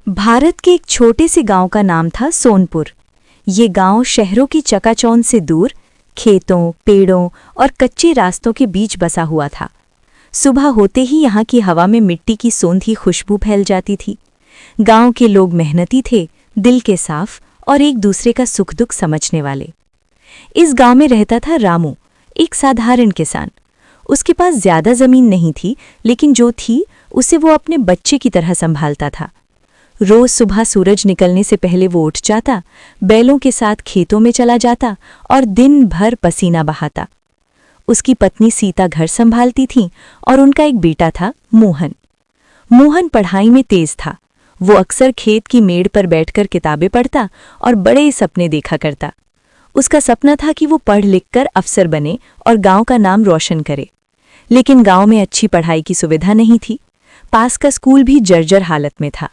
भारत के एक छोटे से गांव का नाम था सोनपुर। ये गांव शहरों की चकाचौंध से दूर खेतों, पेड़ों और कच्चे रास्तों के बीच बसा हुआ था। सुबह होते ही यहाँ की हवा में मिट्टी की सोंधी खुशबू फैल जाती थी। गांव के लोग मेहनती थे, दिल के साफ और एक दूसरे का सुख दुख समझने वाले। इस गांव में रहता था रामू, एक साधारण किसान। उसके पास ज्यादा जमीन नहीं थी, लेकिन जो थी उसे वो अपने बच्चे की तरह संभालता था। रोज सुबह सूरज निकलने से पहले वो उठ जाता, बैलों के साथ खेतों में चला जाता और दिन भर पसीना बहाता। उसकी पत्नी सीता घर संभालती थी और उनका एक बेटा था मोहन। मोहन पढ़ाई में तेज था। वो अक्सर खेत की मेड़ पर बैठकर किताबें पढ़ता और बड़े सपने देखा करता। उसका सपना था कि वो पढ़ लिख कर अफसर बने और गांव का नाम रोशन करे। लेकिन गांव में अच्छी पढ़ाई की सुविधा नहीं थी। पास का स्कूल भी जर्जर हालत में था।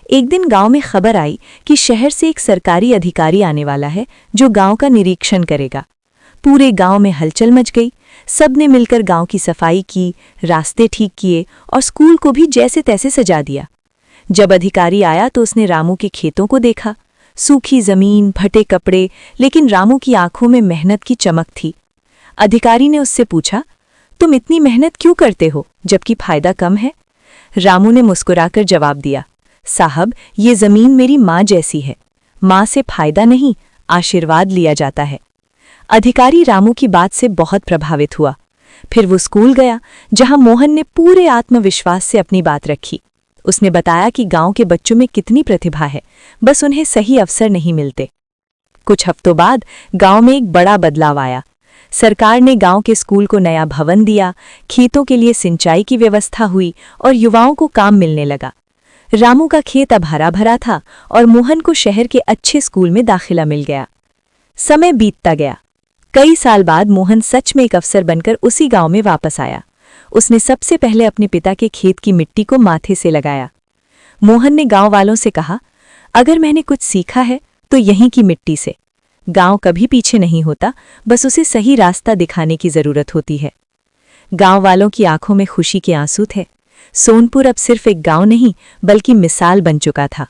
एक दिन गांव में खबर आई कि शहर से एक सरकारी अधिकारी आने वाला है जो गांव का निरीक्षण करेगा। पूरे गांव में हलचल मच गई। सबने मिलकर गांव की सफाई की, रास्ते ठीक किए और स्कूल को भी जैसे तैसे सजा दिया। जब अधिकारी आया तो उसने रामू के खेतों को देखा। सूखी जमीन, फटे कपड़े, लेकिन रामू की आंखों में मेहनत की चमक थी। अधिकारी ने उससे पूछा, तुम इतनी मेहनत क्यों करते हो जबकि फायदा कम है? रामू ने मुस्कुराकर जवाब दिया, साहब, ये जमीन मेरी माँ जैसी है। माँ से फायदा नहीं, आशीर्वाद लिया जाता है। अधिकारी रामू की बात से बहुत प्रभावित हुआ। फिर वो स्कूल गया, जहां मोहन ने पूरे आत्मविश्वास से अपनी बात रखी। उसने बताया कि गांव के बच्चों में कितनी प्रतिभा है, बस उन्हें सही अवसर नहीं मिलते। कुछ हफ्तों बाद गांव में एक बड़ा बदलाव आया। सरकार ने गांव के स्कूल को नया भवन दिया, खेतों के लिए सिंचाई की व्यवस्था हुई और युवाओं को काम मिलने लगा। रामू का खेत अब हरा भरा था और मोहन को शहर के अच्छे स्कूल में दाखिला मिल गया। समय बीतता गया। कई साल बाद मोहन सच में एक अफसर बनकर उसी गांव में वापस आया। उसने सबसे पहले अपने पिता के खेत की मिट्टी को माथे से लगाया। मोहन ने गांव वालों से कहा, अगर मैंने कुछ सीखा है तो यहीं की मिट्टी से। गांव कभी पीछे नहीं होता, बस उसे सही रास्ता दिखाने की जरूरत होती है। गांव वालों की आंखों में खुशी के आंसू थे। सोनपुर अब सिर्फ एक गांव नहीं, बल्कि मिसाल बन चुका था।